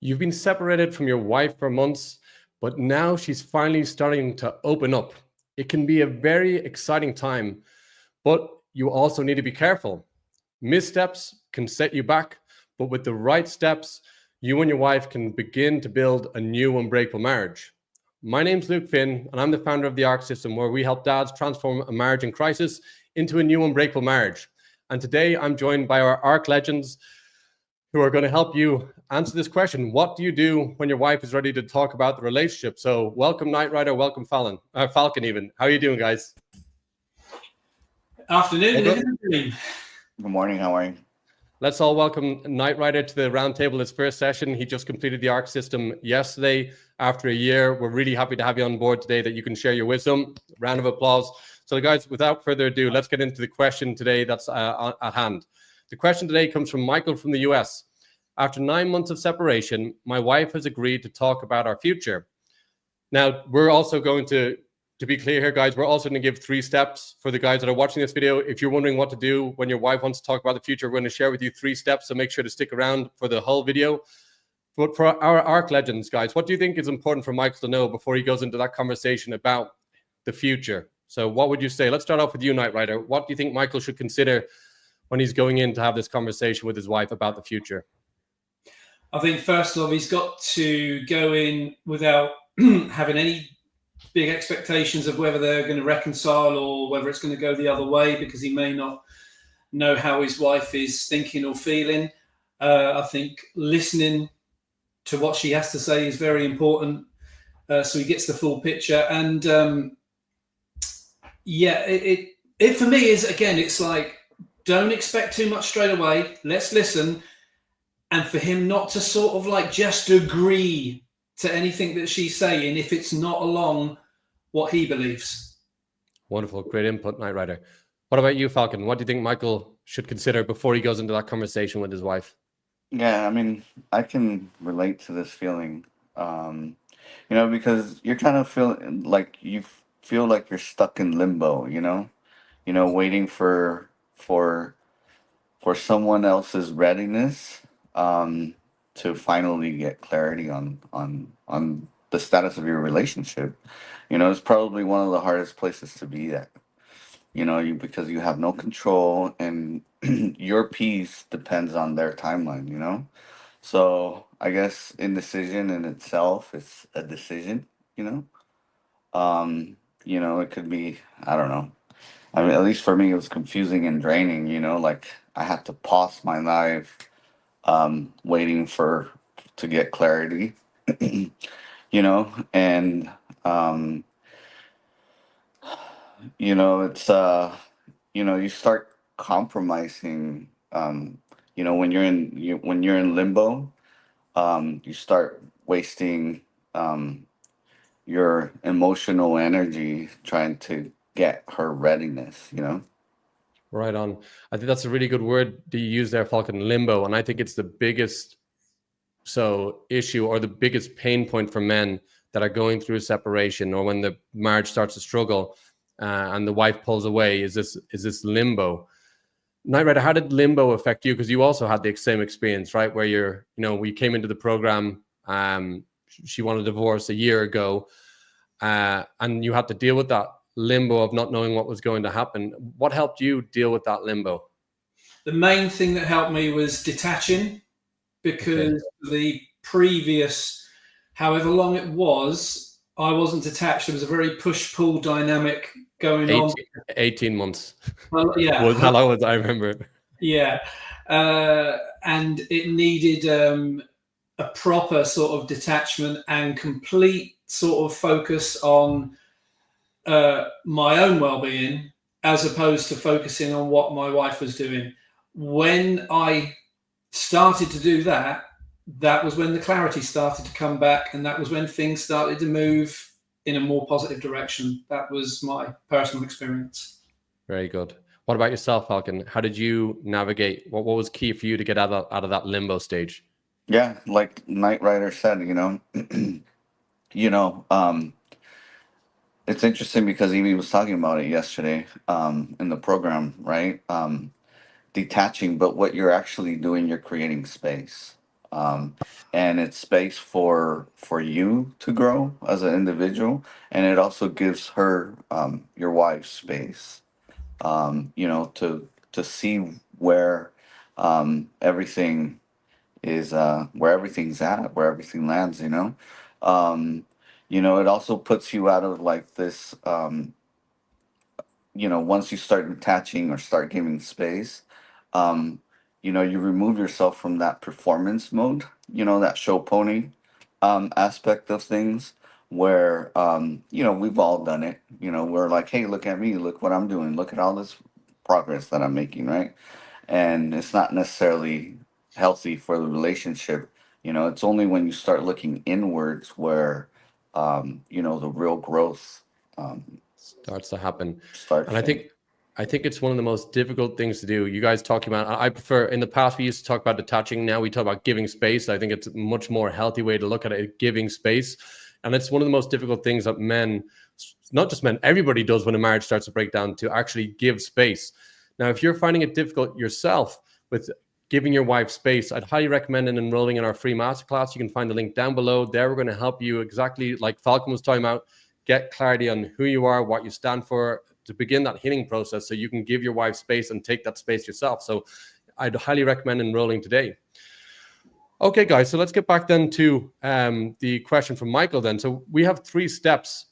You've been separated from your wife for months, but now she's finally starting to open up. It can be a very exciting time, but you also need to be careful. Missteps can set you back, but with the right steps, you and your wife can begin to build a new unbreakable marriage. My name's Luke Finn, and I'm the founder of the ARC System, where we help dads transform a marriage in crisis into a new unbreakable marriage. And today I'm joined by our ARC legends who are going to help you answer this question. What do you do when your wife is ready to talk about the relationship? So welcome Knight Rider, welcome Falcon even. How are you doing, guys? Afternoon, living the dream. Good morning, how are you? Let's all welcome Knight Rider to the roundtable, his first session. He just completed the ARC System yesterday after a year. We're really happy to have you on board today, that you can share your wisdom. Round of applause. So guys, without further ado, let's get into the question today that's at hand. The question today comes from Michael from the US. After 9 months of separation, my wife has agreed to talk about our future. Now, we're also going to be clear here, guys, we're also going to give 3 steps for the guys that are watching this video. If you're wondering what to do when your wife wants to talk about the future, we're going to share with you 3 steps, so make sure to stick around for the whole video. But for our ARC legends, guys, what do you think is important for Michael to know before he goes into that conversation about the future? So what would you say? Let's start off with you, Knight Rider. What do you think Michael should consider when he's going in to have this conversation with his wife about the future? I think first of all, he's got to go in without having any big expectations of whether they're going to reconcile or whether it's going to go the other way, because he may not know how his wife is thinking or feeling. I think listening to what she has to say is very important, so he gets the full picture. And it for me is, again, it's like, don't expect too much straight away. Let's listen. And for him not to sort of like just agree to anything that she's saying if it's not along what he believes. Wonderful. Great input, Knight Rider. What about you, Falcon? What do you think Michael should consider before he goes into that conversation with his wife? Yeah, I mean, I can relate to this feeling, because you're kind of feeling like you feel like you're stuck in limbo, waiting for someone else's readiness to finally get clarity on the status of your relationship. It's probably one of the hardest places to be at. Because you have no control, and your peace depends on their timeline. So I guess indecision in itself is a decision. It could be, I don't know. I mean, at least for me, it was confusing and draining. Like I had to pause my life, waiting to get clarity, and it's you start compromising, when you're in limbo, you start wasting your emotional energy trying to get her readiness. Right on. I think that's a really good word that you use there, Falcon, limbo. And I think it's the biggest issue or the biggest pain point for men that are going through a separation, or when the marriage starts to struggle and the wife pulls away, is this limbo. Knight Rider, how did limbo affect you? Because you also had the same experience, right? Where we came into the program, she wanted a divorce a year ago, and you had to deal with that limbo of not knowing what was going to happen. What helped you deal with that limbo? The main thing that helped me was detaching, because the previous, however long it was, I wasn't attached. There was a very push-pull dynamic going on. 18 months. Well, yeah. Was how long was I remember? Yeah. And it needed a proper sort of detachment and complete sort of focus on my own well-being, as opposed to focusing on what my wife was doing. When I started to do that, that was when the clarity started to come back, and that was when things started to move in a more positive direction. That was my personal experience. Very good. What about yourself, Falcon? How did you navigate? What was key for you to get out of that limbo stage? Yeah, like Knight Rider said, it's interesting because Evie was talking about it yesterday in the program, right? Detaching, but what you're actually doing, you're creating space. and it's space for you to grow as an individual, and it also gives her, your wife, space, to see where, everything is, where everything's at, where everything lands. Um, it also puts you out of like this, once you start attaching or start giving space, um, you remove yourself from that performance mode, that show pony, aspect of things, where, we've all done it. We're like, hey, look at me, look what I'm doing, look at all this progress that I'm making, right? And it's not necessarily healthy for the relationship. It's only when you start looking inwards where, the real growth, Starts to happen. starts. And I think it's one of the most difficult things to do. You guys talking about, I prefer, in the past we used to talk about detaching, now we talk about giving space. I think it's a much more healthy way to look at it, giving space. And it's one of the most difficult things that men, not just men, everybody does when a marriage starts to break down, to actually give space. Now, if you're finding it difficult yourself with giving your wife space, I'd highly recommend enrolling in our free masterclass. You can find the link down below. There, we're going to help you exactly like Falcon was talking about, get clarity on who you are, what you stand for, to begin that healing process so you can give your wife space and take that space yourself. So I'd highly recommend enrolling today. Okay, guys, so let's get back then to the question from Michael then. So we have 3 steps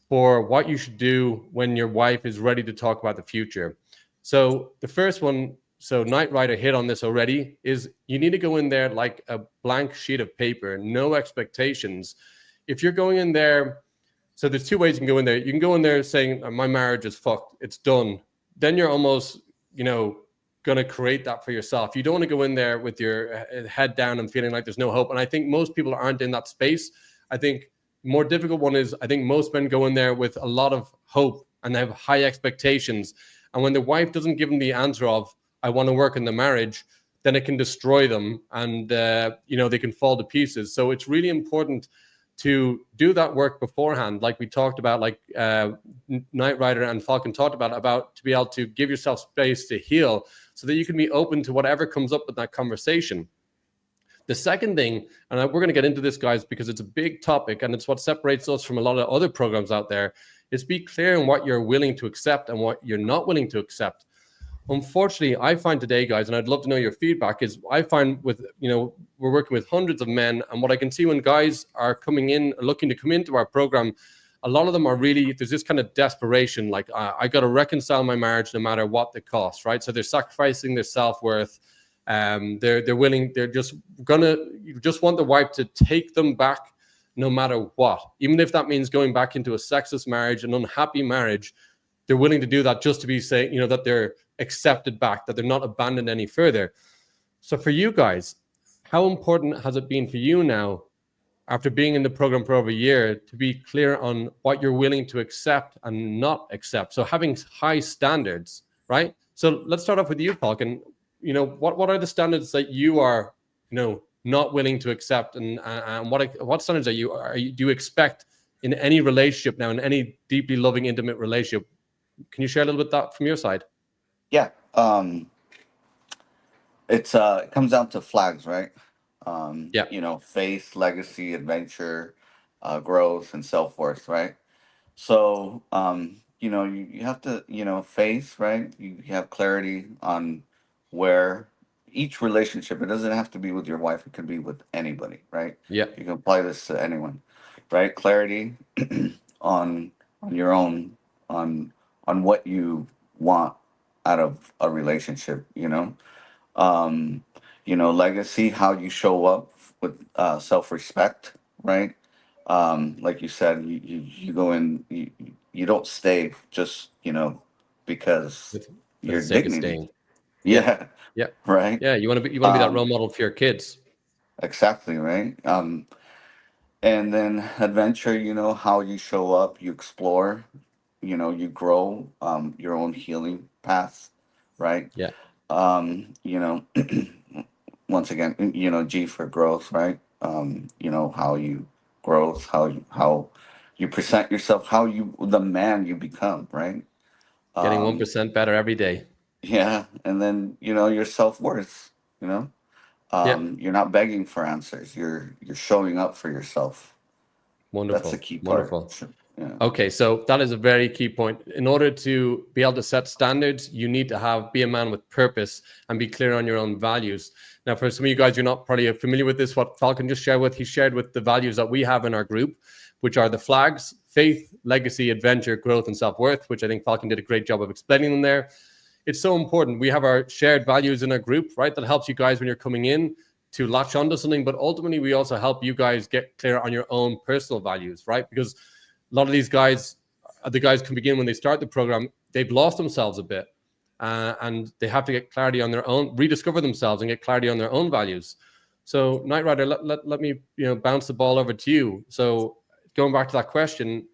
for what you should do when your wife is ready to talk about the future. So the first one, so Knight Rider hit on this already, is you need to go in there like a blank sheet of paper, no expectations. If you're going in there, so there's 2 ways you can go in there. You can go in there saying, my marriage is fucked, it's done. Then you're almost, going to create that for yourself. You don't want to go in there with your head down and feeling like there's no hope. And I think most people aren't in that space. I think more difficult one is, I think most men go in there with a lot of hope and they have high expectations. And when the wife doesn't give them the answer of, I want to work in the marriage, then it can destroy them and, they can fall to pieces. So it's really important to do that work beforehand, like we talked about, like Knight Rider and Falcon talked about to be able to give yourself space to heal so that you can be open to whatever comes up in that conversation. The second thing, and we're going to get into this, guys, because it's a big topic and it's what separates us from a lot of other programs out there, is be clear on what you're willing to accept and what you're not willing to accept. Unfortunately, I find today, guys, and I'd love to know your feedback, is I find with, we're working with hundreds of men, and what I can see when guys are coming in, looking to come into our program, a lot of them are really, there's this kind of desperation, like, I got to reconcile my marriage no matter what the cost, right? So they're sacrificing their self-worth. They're willing, they're just want the wife to take them back no matter what. Even if that means going back into a sexist marriage, an unhappy marriage, they're willing to do that just to be saying, that they're accepted back, that they're not abandoned any further. So for you guys, how important has it been for you now, after being in the program for over a year, to be clear on what you're willing to accept and not accept? So having high standards, right? So let's start off with you, Falcon. What are the standards that you are, not willing to accept, and what standards do you expect in any relationship now, in any deeply loving, intimate relationship? Can you share a little bit that from your side? Yeah. It comes down to flags, right? Yeah. Faith, legacy, adventure, growth, and self-worth, right? So, you have to, faith, right? You have clarity on where each relationship, it doesn't have to be with your wife, it could be with anybody, right? Yeah. You can apply this to anyone, right? Clarity on your own, on what you want out of a relationship, legacy, how you show up with self-respect, right? Like you said, you go in, you don't stay just, because For the your sake of dignity. staying. Yeah. Yeah. Right. Yeah. You want to be that role model for your kids. Exactly. Right. And then adventure, how you show up, you explore, you grow, your own healing path, right? Yeah. Um, you know, once again, G for growth, right? How you growth, how you present yourself, the man you become, right? Getting Um, 1% better every day. yeah, and then your self worth, you know, You're not begging for answers. You're showing up for yourself. Wonderful. That's the key part. Wonderful. Yeah. Okay, so that is a very key point. In order to be able to set standards, you need to be a man with purpose and be clear on your own values. Now, for some of you guys, you're not probably familiar with this, what Falcon just he shared with the values that we have in our group, which are the flags: faith, legacy, adventure, growth, and self-worth, which I think Falcon did a great job of explaining them there. It's so important. We have our shared values in our group, right? That helps you guys when you're coming in to latch onto something, but ultimately we also help you guys get clear on your own personal values, right? Because a lot of these guys, the guys can begin when they start the program, they've lost themselves a bit. And they have to get clarity on their own, rediscover themselves and get clarity on their own values. So Knight Rider, let me bounce the ball over to you. So going back to that question,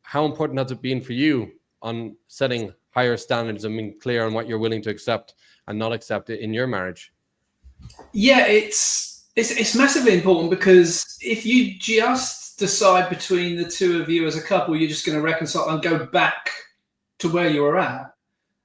how important has it been for you on setting higher standards and being clear on what you're willing to accept and not accept in your marriage? Yeah, it's massively important, because if you just decide between the two of you as a couple, you're just going to reconcile and go back to where you were at,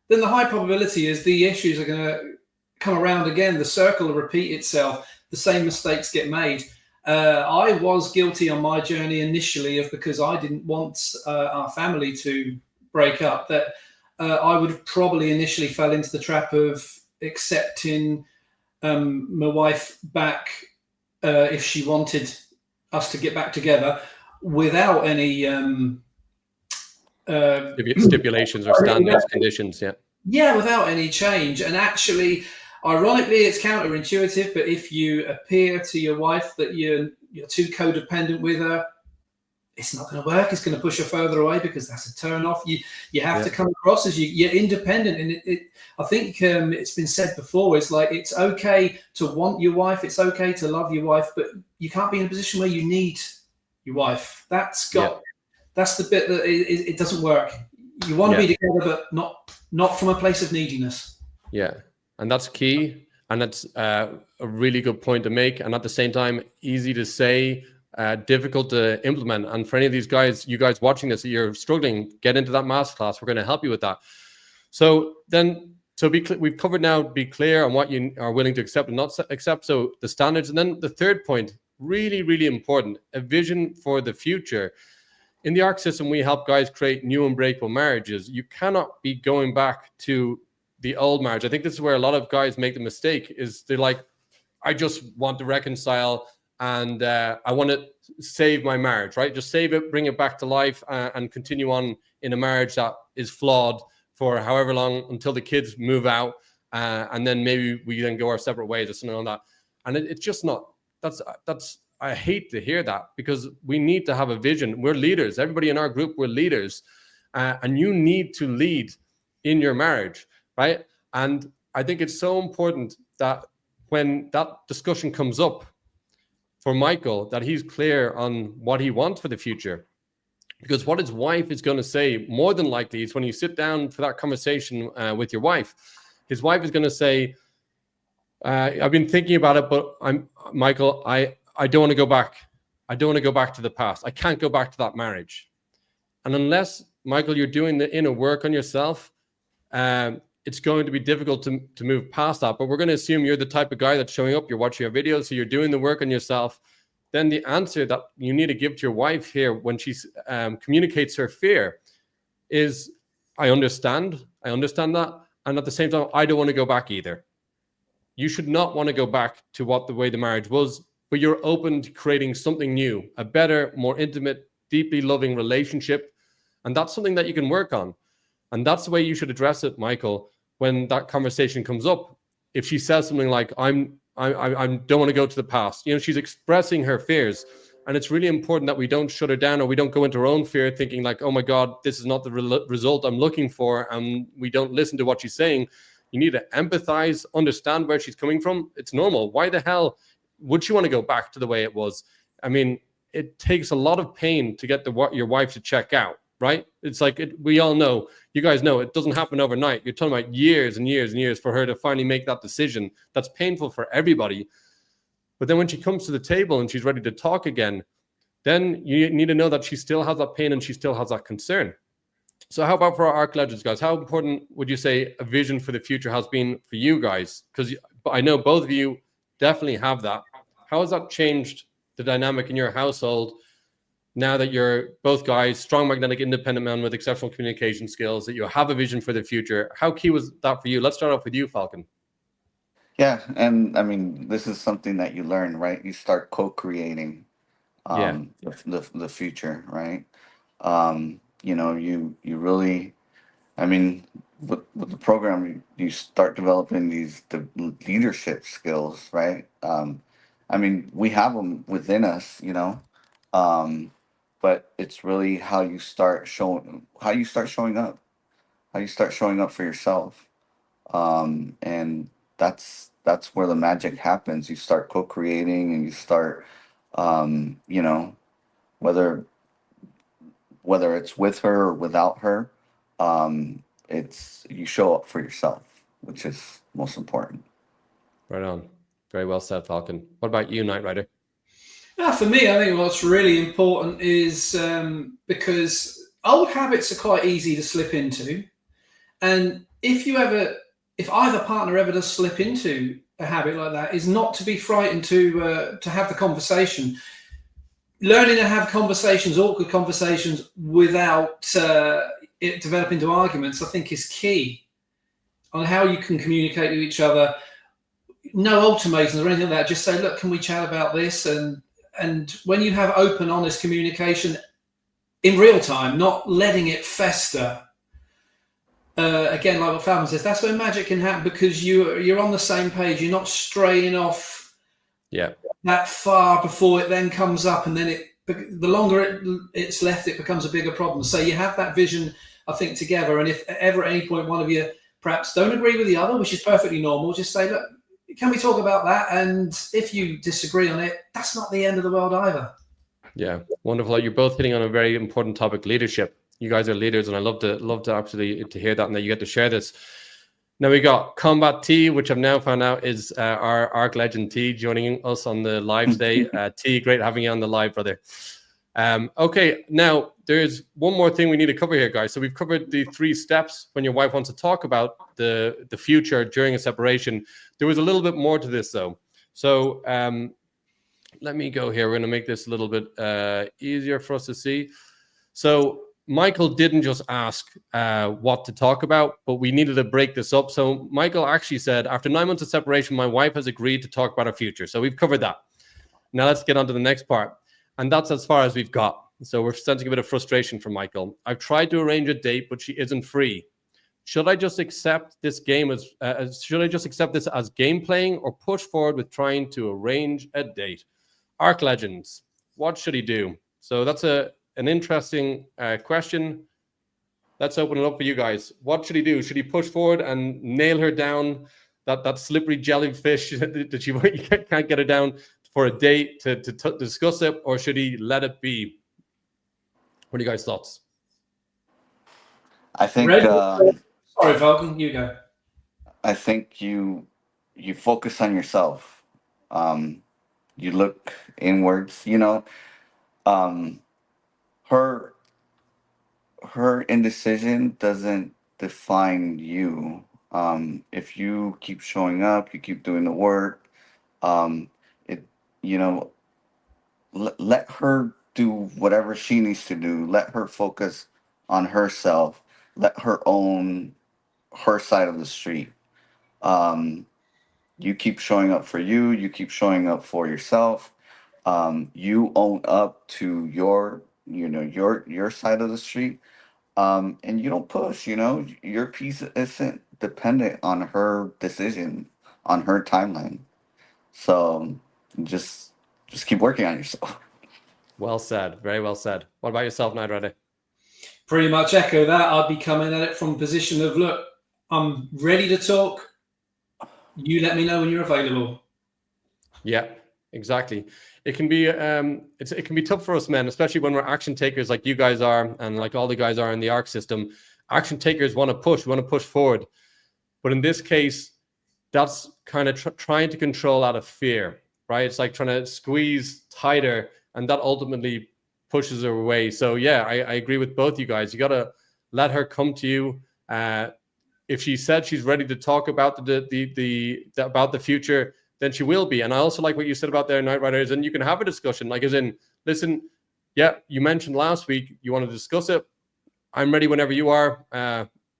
then the high probability is the issues are going to come around again. The circle will repeat itself. The same mistakes get made. I was guilty on my journey initially because I didn't want our family to break up, that I would have probably initially fell into the trap of accepting my wife back if she wanted us to get back together without any stipulations or standards, conditions. Yeah, without any change. And actually, ironically, it's counterintuitive, but if you appear to your wife that you're too codependent with her, it's not going to work. It's going to push her further away, because that's a turn off. You have to come across as you're independent. And I think it's been said before, it's like, it's okay to want your wife, it's okay to love your wife, but you can't be in a position where you need your wife. That's the bit that it doesn't work. You want to be together, but not from a place of neediness. Yeah, and that's key. And that's a really good point to make. And at the same time, easy to say, difficult to implement. And for any of these guys, you guys watching this, you're struggling, get into that masterclass. We're going to help you with that. So we've covered now, be clear on what you are willing to accept and not accept. So the standards. And then the third point, really, really important, a vision for the future. In the ARC system, we help guys create new unbreakable marriages. You cannot be going back to the old marriage. I think this is where a lot of guys make the mistake, is they're like, I just want to reconcile and I want to save my marriage, right? Just save it, bring it back to life, and continue on in a marriage that is flawed for however long until the kids move out. And then maybe we then go our separate ways or something like that. And it's just not, I hate to hear that, because we need to have a vision. We're leaders. Everybody in our group, we're leaders. And you need to lead in your marriage, right? And I think it's so important that when that discussion comes up for Michael, that he's clear on what he wants for the future. Because what his wife is going to say, more than likely, is when you sit down for that conversation with your wife, his wife is going to say, I've been thinking about it, but Michael, I don't want to go back. I don't want to go back to the past. I can't go back to that marriage. And unless, Michael, you're doing the inner work on yourself, it's going to be difficult to move past that. But we're going to assume you're the type of guy that's showing up, you're watching our videos, so you're doing the work on yourself. Then the answer that you need to give to your wife here when she communicates her fear is, I understand that. And at the same time, I don't want to go back either. You should not want to go back to the way the marriage was, but you're open to creating something new, a better, more intimate, deeply loving relationship. And that's something that you can work on. And that's the way you should address it, Michael, when that conversation comes up. If she says something like, I don't want to go to the past, she's expressing her fears. And it's really important that we don't shut her down, or we don't go into our own fear thinking like, oh my God, this is not the result I'm looking for. And we don't listen to what she's saying. You need to empathize, understand where she's coming from. It's normal. Why the hell would she want to go back to the way it was? I mean, it takes a lot of pain to get your wife to check out, right? It's like, we all know, you guys know, it doesn't happen overnight. You're talking about years and years and years for her to finally make that decision. That's painful for everybody. But then when she comes to the table and she's ready to talk again, then you need to know that she still has that pain and she still has that concern. So how about for our ARC Legends guys? How important would you say a vision for the future has been for you guys? Because but I know both of you definitely have that. How has that changed the dynamic in your household now that you're both guys, strong, magnetic, independent men with exceptional communication skills, that you have a vision for the future? How key was that for you? Let's start off with you, Falcon. Yeah, and I mean, this is something that you learn, right? You start co-creating Yeah. the future, right? You really, I mean, with the program, you start developing the leadership skills, right? I mean, we have them within us, but it's really how you start showing up, how you start showing up for yourself, and that's where the magic happens. You start co-creating, and you start, you know, whether whether it's with her or without her, it's you show up for yourself, which is most important. Right on. Very well said, Falcon. What about you, Knight Rider? For me, I think what's really important is because old habits are quite easy to slip into, and if either partner ever does slip into a habit like that, is not to be frightened to have the conversation. Learning to have conversations, awkward conversations, without it developing into arguments, I think is key on how you can communicate with each other. No ultimatums or anything like that. Just say, look, can we chat about this? And when you have open, honest communication in real time, not letting it fester. Again, like what Falcon says, that's where magic can happen, because you're on the same page. You're not straying off that far before it then comes up, and then the longer it's left, it becomes a bigger problem. So you have that vision, I think, together. And if ever at any point one of you perhaps don't agree with the other, which is perfectly normal, just say, look, can we talk about that? And if you disagree on it, that's not the end of the world either. Yeah, wonderful. You're both hitting on a very important topic: leadership. You guys are leaders, and I love to absolutely to hear that, and that you get to share this. Now we got Combat T, which I've now found out is our ARC legend T, joining us on the live today. T, great having you on the live, brother. Okay, now there's one more thing we need to cover here, guys. So we've covered the 3 steps when your wife wants to talk about the future during a separation. There was a little bit more to this, though. So let me go here. We're going to make this a little bit easier for us to see. So Michael didn't just ask what to talk about, but we needed to break this up. So Michael actually said, after 9 months of separation, my wife has agreed to talk about our future. So we've covered that. Now let's get on to the next part. And that's as far as we've got. So we're sensing a bit of frustration from Michael. I've tried to arrange a date, but she isn't free. Should I just accept this game as game playing, or push forward with trying to arrange a date? Arc Legends, what should he do? So that's an interesting question. Let's open it up for you guys. What should he do? Should he push forward and nail her down, that slippery jellyfish that you can't get her down, for a date to discuss it, or should he let it be? What are you guys' thoughts? I think. Sorry, Falcon, you go. I think you focus on yourself. You look inwards. Her indecision doesn't define you. If you keep showing up, you keep doing the work. Let her do whatever she needs to do. Let her focus on herself. Let her own her side of the street. You keep showing up for you. You keep showing up for yourself. You own up to your side of the street. And you don't push. Your peace isn't dependent on her decision, on her timeline. So just keep working on yourself. Well said. Very well said. What about yourself, Knight Rider? Pretty much echo that. I'd be coming at it from a position of, look, I'm ready to talk. You let me know when you're available. Yeah, exactly. It can be it can be tough for us men, especially when we're action takers like you guys are, and like all the guys are in the ARC system. Action takers want to push forward. But in this case, that's kind of trying to control out of fear, right? It's like trying to squeeze tighter, and that ultimately pushes her away. So yeah, I agree with both you guys. You got to let her come to you. if she said she's ready to talk about about the future, then she will be. And I also like what you said about their Knight Rider is, and you can have a discussion, like as in, listen, yeah, you mentioned last week you want to discuss it. I'm ready whenever you are.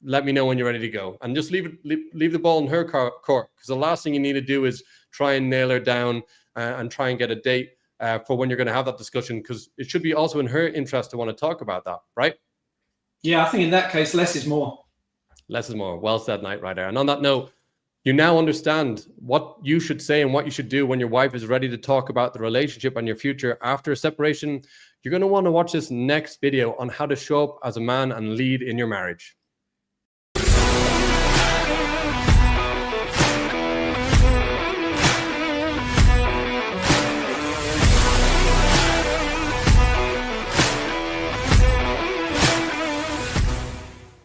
Let me know when you're ready to go, and just leave the ball in her court. Because the last thing you need to do is try and nail her down and try and get a date for when you're going to have that discussion. Because it should be also in her interest to want to talk about that, right? Yeah, I think in that case, less is more. Less is more. Well said, Knight Rider. And on that note, you now understand what you should say and what you should do when your wife is ready to talk about the relationship and your future after a separation. You're going to want to watch this next video on how to show up as a man and lead in your marriage.